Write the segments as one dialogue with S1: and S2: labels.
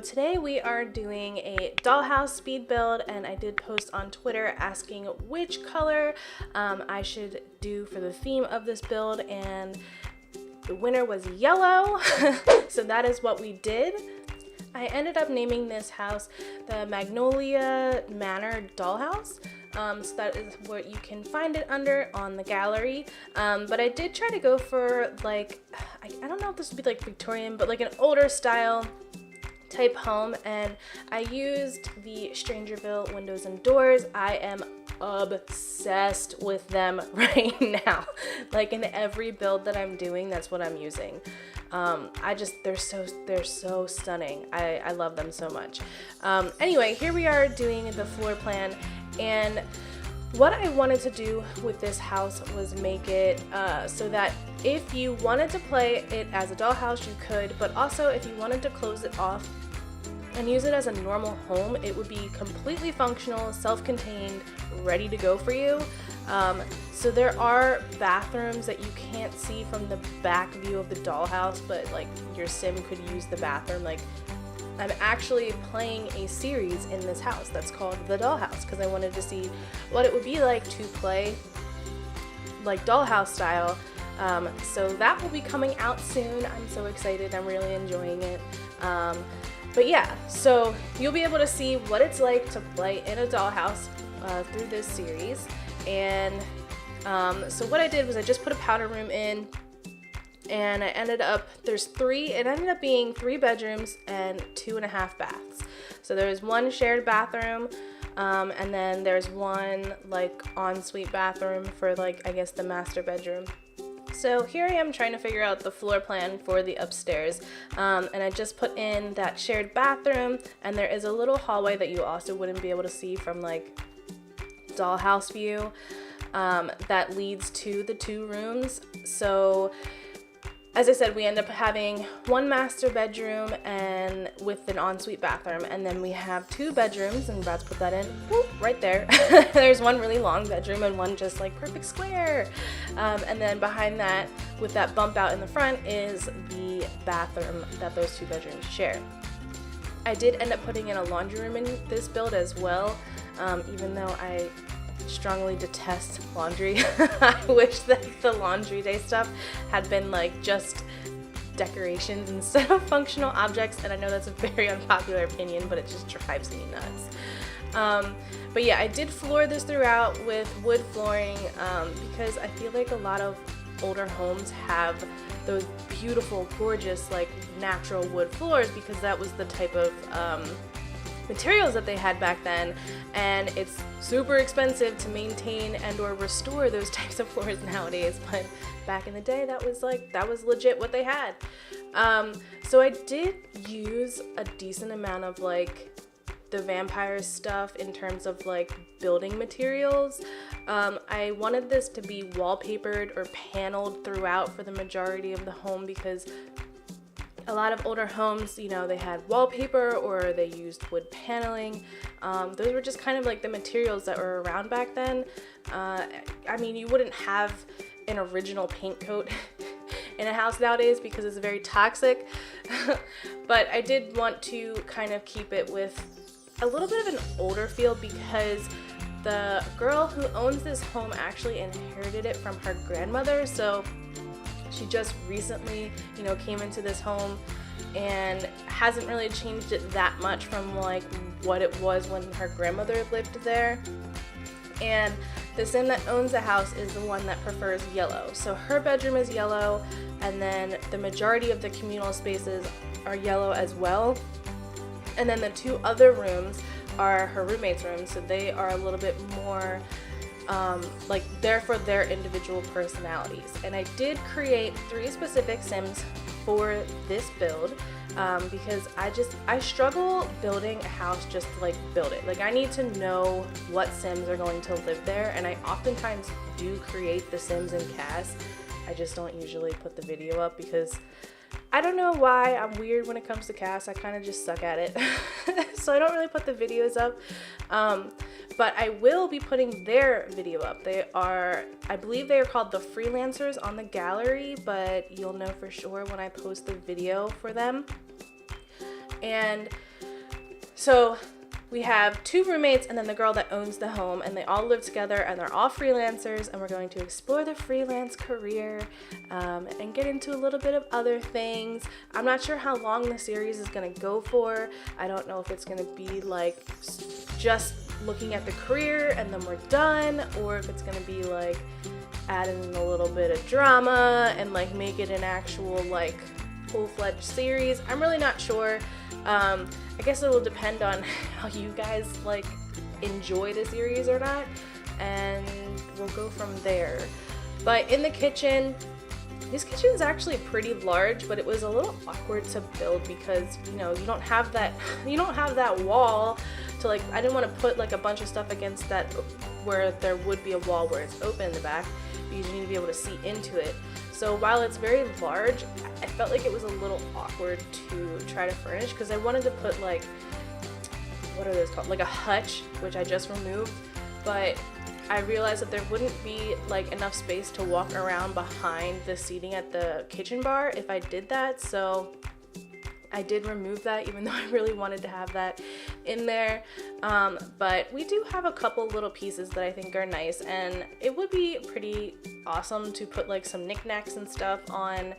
S1: today we are doing a dollhouse speed build, and I did post on Twitter asking which color I should do for the theme of this build, and the winner was yellow. So that is what we did. I ended up naming this house the Magnolia Manor Dollhouse. So that is what you can find it under on the gallery. But I did try to go for like, I don't know if this would be like Victorian, but like an older style type home, and I used the Strangerville windows and doors. I am obsessed with them right now. Like in every build that I'm doing, that's what I'm using. They're so stunning. I love them so much. Anyway, here we are doing the floor plan, and what I wanted to do with this house was make it so that if you wanted to play it as a dollhouse, you could, but also if you wanted to close it off and use it as a normal home, it would be completely functional, self-contained, ready to go for you. So there are bathrooms that you can't see from the back view of the dollhouse, but like your sim could use the bathroom. Like, I'm actually playing a series in this house that's called The Dollhouse because I wanted to see what it would be like to play like dollhouse style. So that will be coming out soon. I'm so excited. I'm really enjoying it. But yeah, so you'll be able to see what it's like to play in a dollhouse through this series. And so what I did was I just put a powder room in, and it ended up being 3 bedrooms and 2.5 baths. So there's one shared bathroom, and then there's one like ensuite bathroom for like, I guess, the master bedroom. So here I am trying to figure out the floor plan for the upstairs, and I just put in that shared bathroom, and there is a little hallway that you also wouldn't be able to see from like dollhouse view that leads to the 2 rooms. So as I said, we end up having one master bedroom and with an ensuite bathroom, and then we have 2 bedrooms, and I'm about to put that in, whoop, right there. There's one really long bedroom and one just like perfect square. And then behind that, with that bump out in the front, is the bathroom that those 2 bedrooms share. I did end up putting in a laundry room in this build as well, even though I strongly detest laundry. I wish that the laundry day stuff had been like just decorations instead of functional objects, and I know that's a very unpopular opinion, but it just drives me nuts. But yeah, I did floor this throughout with wood flooring because I feel like a lot of older homes have those beautiful, gorgeous, like natural wood floors because that was the type of materials that they had back then, and it's super expensive to maintain and or restore those types of floors nowadays, but back in the day that was legit what they had. So I did use a decent amount of like the vampire stuff in terms of like building materials. I wanted this to be wallpapered or paneled throughout for the majority of the home because a lot of older homes, you know, they had wallpaper or they used wood paneling. Those were just kind of like the materials that were around back then. I mean, you wouldn't have an original paint coat in a house nowadays because it's very toxic. But I did want to kind of keep it with a little bit of an older feel because the girl who owns this home actually inherited it from her grandmother. So she just recently, you know, came into this home and hasn't really changed it that much from like what it was when her grandmother lived there. And the sim that owns the house is the one that prefers yellow. So her bedroom is yellow, and then the majority of the communal spaces are yellow as well. And then the 2 other rooms are her roommate's rooms, so they are a little bit more like they're for their individual personalities. And I did create 3 specific sims for this build because I struggle building a house just to like build it. Like I need to know what sims are going to live there, and I oftentimes do create the sims in CAS. I just don't usually put the video up because I don't know why. I'm weird when it comes to CAS. I kind of just suck at it. So I don't really put the videos up. But I will be putting their video up. I believe they are called the Freelancers on the gallery, but you'll know for sure when I post the video for them. And So we have 2 roommates and then the girl that owns the home, and they all live together and they're all freelancers, and we're going to explore the freelance career and get into a little bit of other things. I'm not sure how long the series is going to go for. I don't know if it's going to be like just looking at the career and then we're done, or if it's going to be like adding in a little bit of drama and like make it an actual like full-fledged series. I'm really not sure. I guess it will depend on how you guys like enjoy the series or not, and we'll go from there. But in the kitchen, this kitchen is actually pretty large, but it was a little awkward to build because, you know, you don't have that wall to like, I didn't want to put like a bunch of stuff against that where there would be a wall where it's open in the back, because you need to be able to see into it. So while it's very large, I felt like it was a little awkward to try to furnish, because I wanted to put like, what are those called? Like a hutch, which I just removed, but I realized that there wouldn't be like enough space to walk around behind the seating at the kitchen bar if I did that. So I did remove that, even though I really wanted to have that in there. But we do have a couple little pieces that I think are nice, and it would be pretty awesome to put like some knickknacks and stuff on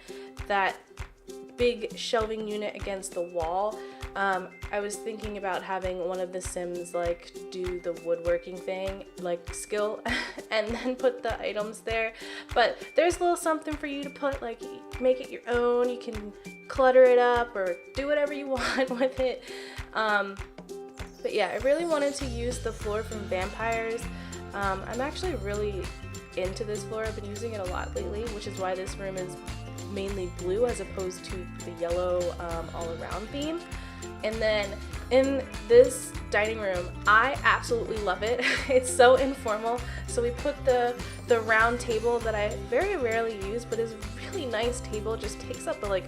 S1: that big shelving unit against the wall. I was thinking about having one of the Sims like do the woodworking thing, like skill, and then put the items there. But there's a little something for you to put, like make it your own. You can clutter it up or do whatever you want with it. But yeah, I really wanted to use the floor from Vampires. I'm actually really into this floor. I've been using it a lot lately, which is why this room is mainly blue as opposed to the yellow all around theme. And then in this dining room, I absolutely love it. It's so informal. So we put the round table that I very rarely use, but is a really nice table. Just takes up a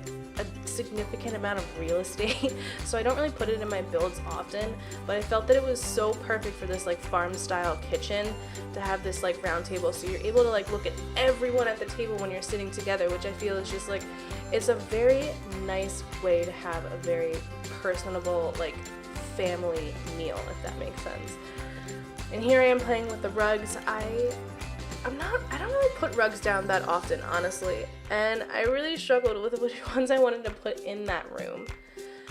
S1: significant amount of real estate. So I don't really put it in my builds often, but I felt that it was so perfect for this like farm style kitchen to have this like round table. So you're able to like look at everyone at the table when you're sitting together, which I feel is just like, it's a very nice way to have a very personable like family meal, if that makes sense. And here I am playing with the rugs. I don't really put rugs down that often, honestly, and I really struggled with which ones I wanted to put in that room.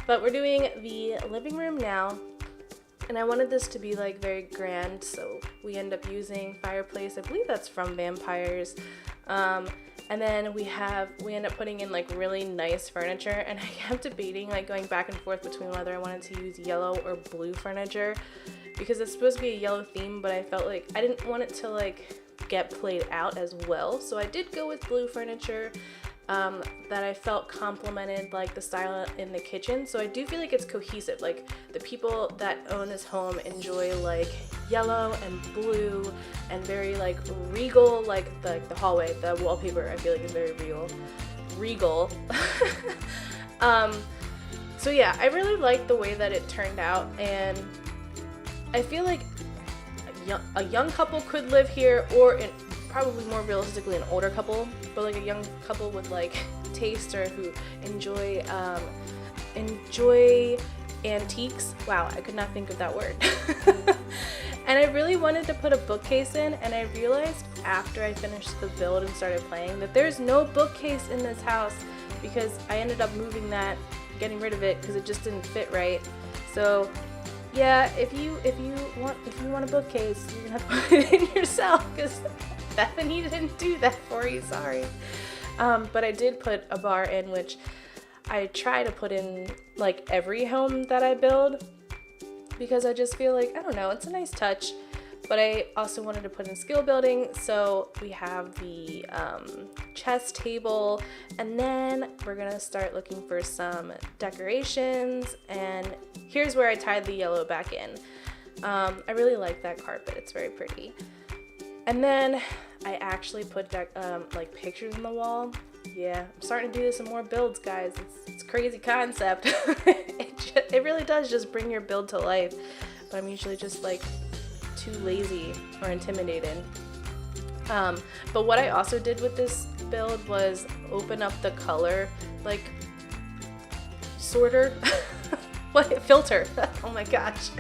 S1: But we're doing the living room now, and I wanted this to be like very grand, so we end up using fireplace. I believe that's from Vampires. And then we end up putting in like really nice furniture, and I kept debating like going back and forth between whether I wanted to use yellow or blue furniture, because it's supposed to be a yellow theme, but I felt like I didn't want it to like get played out as well. So I did go with blue furniture that I felt complemented like the style in the kitchen. So I do feel like it's cohesive. Like the people that own this home enjoy like yellow and blue and very like regal, like the hallway, the wallpaper I feel like is very regal. So yeah, I really like the way that it turned out, and I feel like a young couple could live here, or probably more realistically an older couple, but like a young couple with like taste or who enjoy antiques. Wow, I could not think of that word. And I really wanted to put a bookcase in, and I realized after I finished the build and started playing that there's no bookcase in this house, because I ended up moving that, getting rid of it because it just didn't fit right. So yeah, if you want a bookcase, you're gonna have to put it in yourself, because Bethany didn't do that for you, sorry. But I did put a bar in, which I try to put in like every home that I build, because I just feel like, I don't know, it's a nice touch. But I also wanted to put in skill building, so we have the chess table, and then we're gonna start looking for some decorations, and here's where I tied the yellow back in. I really like that carpet, it's very pretty. And then I actually put like pictures on the wall. Yeah, I'm starting to do this in more builds, guys. It's a crazy concept. It really does just bring your build to life, but I'm usually just like too lazy or intimidated. But what I also did with this build was open up the color like sorter filter. Oh my gosh.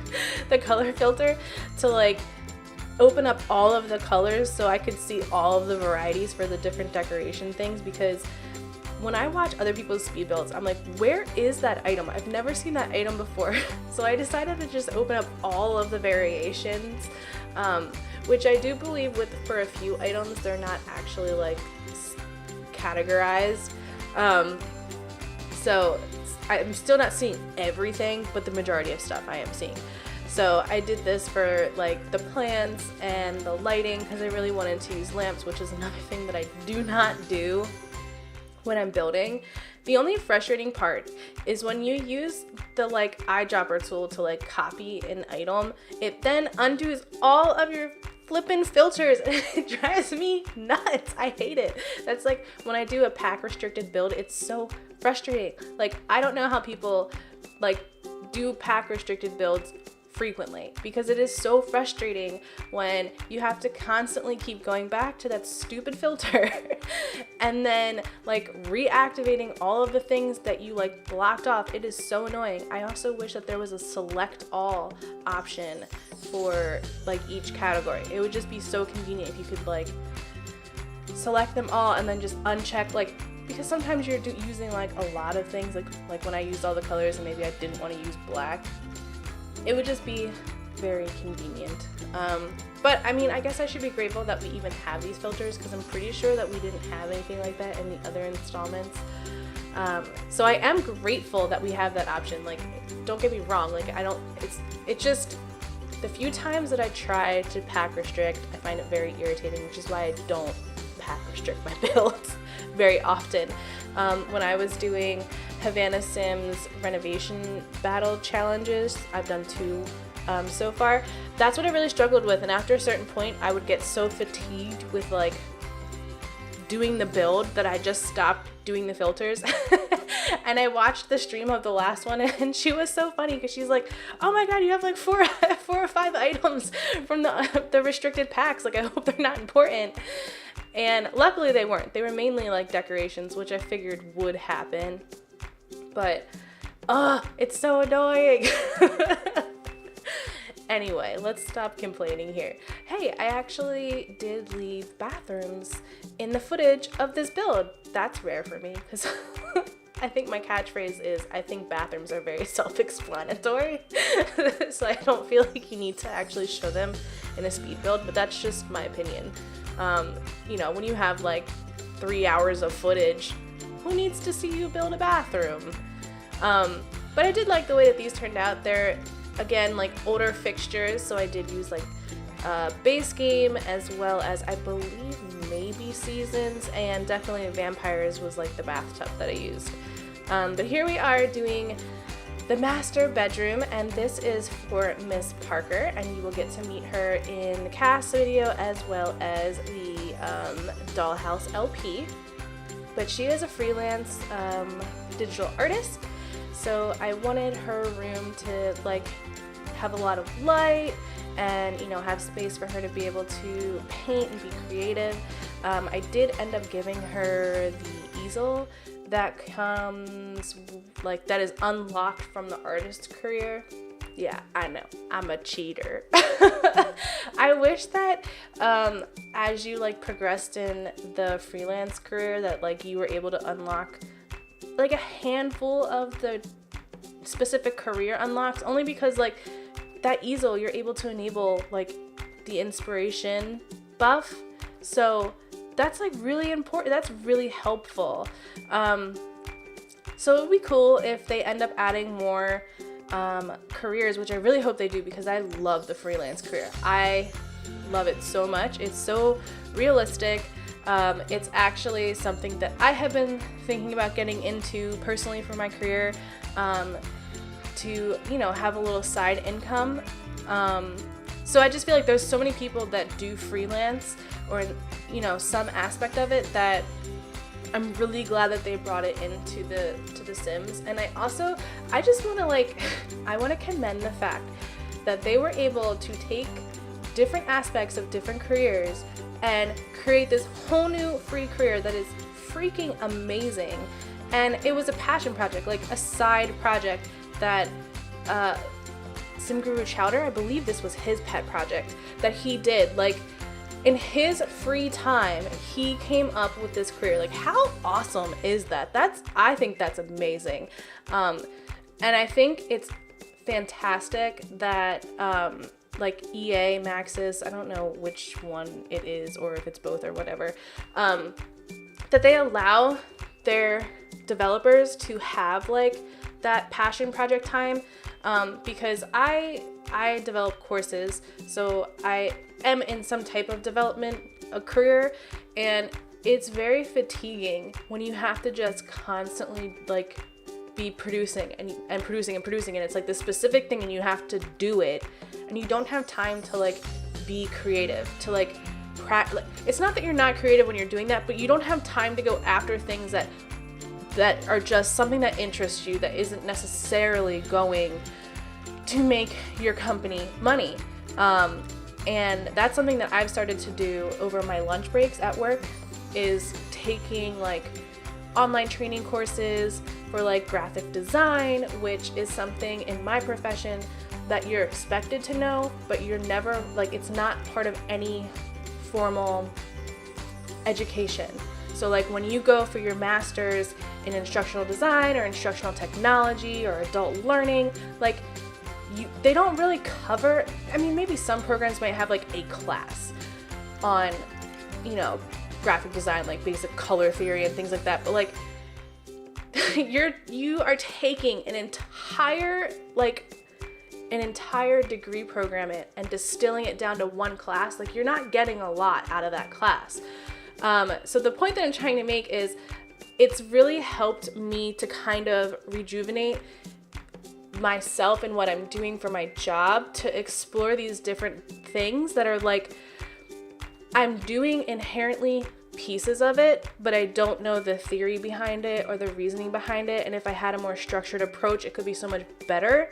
S1: The color filter to like open up all of the colors so I could see all of the varieties for the different decoration things, because when I watch other people's speed builds, I'm like, where is that item? I've never seen that item before. So I decided to just open up all of the variations, which I do believe for a few items, they're not actually like categorized. So I'm still not seeing everything, but the majority of stuff I am seeing. So I did this for like the plants and the lighting because I really wanted to use lamps, which is another thing that I do not do when I'm building. The only frustrating part is when you use the like eyedropper tool to like copy an item, it then undoes all of your flippin' filters and it drives me nuts. I hate it. That's like when I do a pack restricted build, it's so frustrating. Like I don't know how people like do pack restricted builds frequently, because it is so frustrating when you have to constantly keep going back to that stupid filter and then like reactivating all of the things that you like blocked off. It is so annoying. I also wish that there was a select all option for like each category. It would just be so convenient if you could like select them all and then just uncheck, like, because sometimes you're using like a lot of things, like when I used all the colors and maybe I didn't want to use black. It would just be very convenient. But I mean, I guess I should be grateful that we even have these filters, because I'm pretty sure that we didn't have anything like that in the other installments. So I am grateful that we have that option. Like, don't get me wrong, like it's just the few times that I try to pack restrict, I find it very irritating, which is why I don't pack restrict my builds very often. When I was doing Havana Sims renovation battle challenges, I've done 2 so far, that's what I really struggled with, and after a certain point I would get so fatigued with like doing the build that I just stopped doing the filters. And I watched the stream of the last one, and she was so funny because she's like, oh my god, you have like 4 or 5 items from the restricted packs, like I hope they're not important. And luckily they weren't. They were mainly like decorations, which I figured would happen. But, it's so annoying. Anyway, let's stop complaining here. Hey, I actually did leave bathrooms in the footage of this build. That's rare for me, because I think my catchphrase is, I think bathrooms are very self-explanatory. So I don't feel like you need to actually show them in a speed build, but that's just my opinion. You know, when you have like 3 hours of footage, who needs to see you build a bathroom? But I did like the way that these turned out. They're, again, like older fixtures, so I did use like base game as well as I believe maybe seasons, and definitely vampires was like the bathtub that I used. But here we are doing the master bedroom, and this is for Miss Parker, and you will get to meet her in the cast video as well as the Dollhouse LP. But she is a freelance digital artist, so I wanted her room to like have a lot of light and, you know, have space for her to be able to paint and be creative. I did end up giving her the easel that comes, like, that is unlocked from the artist career. Yeah, I know, I'm a cheater. I wish that as you like progressed in the freelance career that like you were able to unlock like a handful of the specific career unlocks, only because like that easel you're able to enable like the inspiration buff, so that's like really important. That's really helpful. So it would be cool if they end up adding more careers, which I really hope they do, because I love the freelance career. I love it so much. It's so realistic. It's actually something that I have been thinking about getting into personally for my career, to, you know, have a little side income. So I just feel like there's so many people that do freelance, or, you know, some aspect of it, that I'm really glad that they brought it into the Sims. And I just want to like, I want to commend the fact that they were able to take different aspects of different careers and create this whole new free career that is freaking amazing. And it was a passion project, like a side project that Simguru Chowder, I believe this was his pet project that he did. Like, in his free time, he came up with this career. Like, how awesome is that? I think that's amazing. And I think it's fantastic that, like EA, Maxis, I don't know which one it is or if it's both or whatever, that they allow their developers to have like that passion project time, because I develop courses, so I am in some type of development, a career, and it's very fatiguing when you have to just constantly like be producing and producing and producing, and it's like this specific thing and you have to do it, and you don't have time to like be creative, to like practice. It's not that you're not creative when you're doing that, but you don't have time to go after things that are just something that interests you, that isn't necessarily going to make your company money. And that's something that I've started to do over my lunch breaks at work, is taking like online training courses for like graphic design, which is something in my profession that you're expected to know, but you're never, like, it's not part of any formal education. So like when you go for your master's in instructional design or instructional technology or adult learning, like they don't really cover, I mean, maybe some programs might have like a class on, you know, graphic design, like basic color theory and things like that, but like you are taking an entire degree program and distilling it down to one class. Like, you're not getting a lot out of that class. So the point that I'm trying to make is it's really helped me to kind of rejuvenate myself and what I'm doing for my job, to explore these different things that are like, I'm doing inherently pieces of it, but I don't know the theory behind it or the reasoning behind it. And if I had a more structured approach, it could be so much better.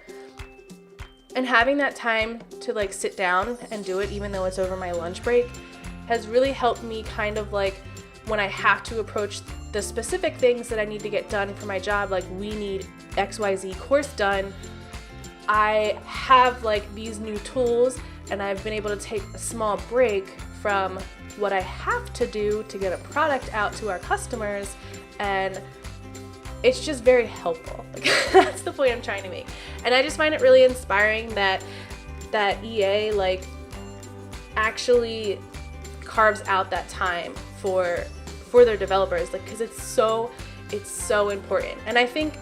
S1: And having that time to like sit down and do it, even though it's over my lunch break, has really helped me kind of like, when I have to approach the specific things that I need to get done for my job, like we need XYZ course done, I have like these new tools, and I've been able to take a small break from what I have to do to get a product out to our customers, and it's just very helpful. Like, that's the point I'm trying to make. And I just find it really inspiring that EA like actually carves out that time for their developers, like, because it's so important. And I think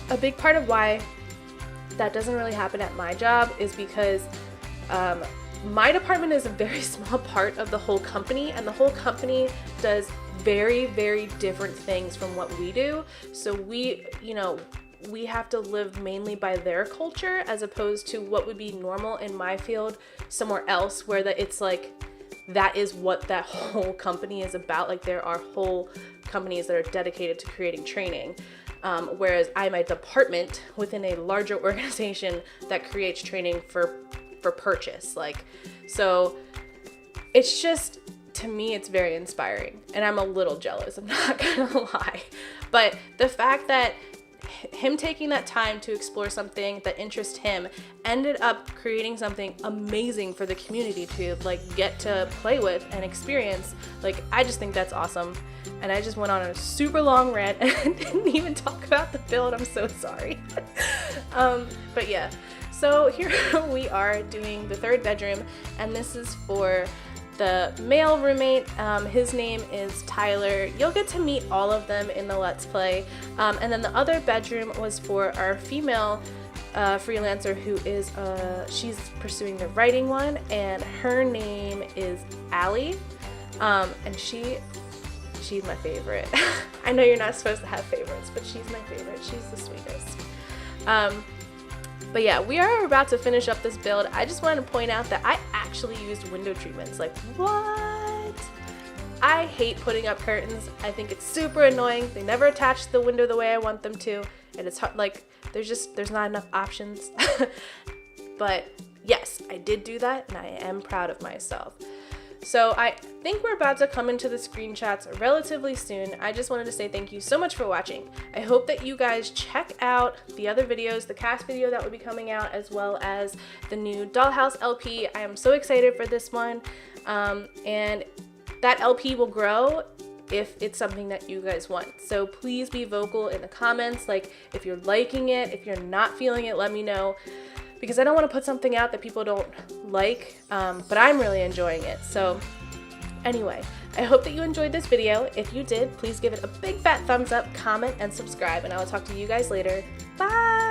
S1: a big part of why that doesn't really happen at my job is because my department is a very small part of the whole company, and the whole company does very, very different things from what we do. So we have to live mainly by their culture, as opposed to what would be normal in my field somewhere else, where it's like, that is what that whole company is about. Like, there are whole companies that are dedicated to creating training. Whereas I'm a department within a larger organization that creates training for purchase. Like, so it's just, to me, it's very inspiring, and I'm a little jealous, I'm not gonna lie. But the fact that him taking that time to explore something that interests him ended up creating something amazing for the community to like get to play with and experience, like, I just think that's awesome. And I just went on a super long rant and didn't even talk about the build. I'm so sorry. But yeah, so here we are doing the third bedroom, and this is for the male roommate. His name is Tyler. You'll get to meet all of them in the Let's Play. And then the other bedroom was for our female freelancer, who is she's pursuing the writing one, and her name is Allie. And she's my favorite. I know you're not supposed to have favorites, but she's my favorite. She's the sweetest. But yeah, we are about to finish up this build. I just wanted to point out that I actually used window treatments. Like, what? I hate putting up curtains. I think it's super annoying. They never attach the window the way I want them to, and it's hard, like, there's not enough options. But yes, I did do that, and I am proud of myself. So I think we're about to come into the screenshots relatively soon. I just wanted to say thank you so much for watching. I hope that you guys check out the other videos, the cast video that will be coming out, as well as the new Dollhouse LP. I am so excited for this one. And that LP will grow if it's something that you guys want. So please be vocal in the comments. Like, if you're liking it, if you're not feeling it, let me know, because I don't want to put something out that people don't like, but I'm really enjoying it. So anyway, I hope that you enjoyed this video. If you did, please give it a big fat thumbs up, comment, and subscribe, and I will talk to you guys later. Bye!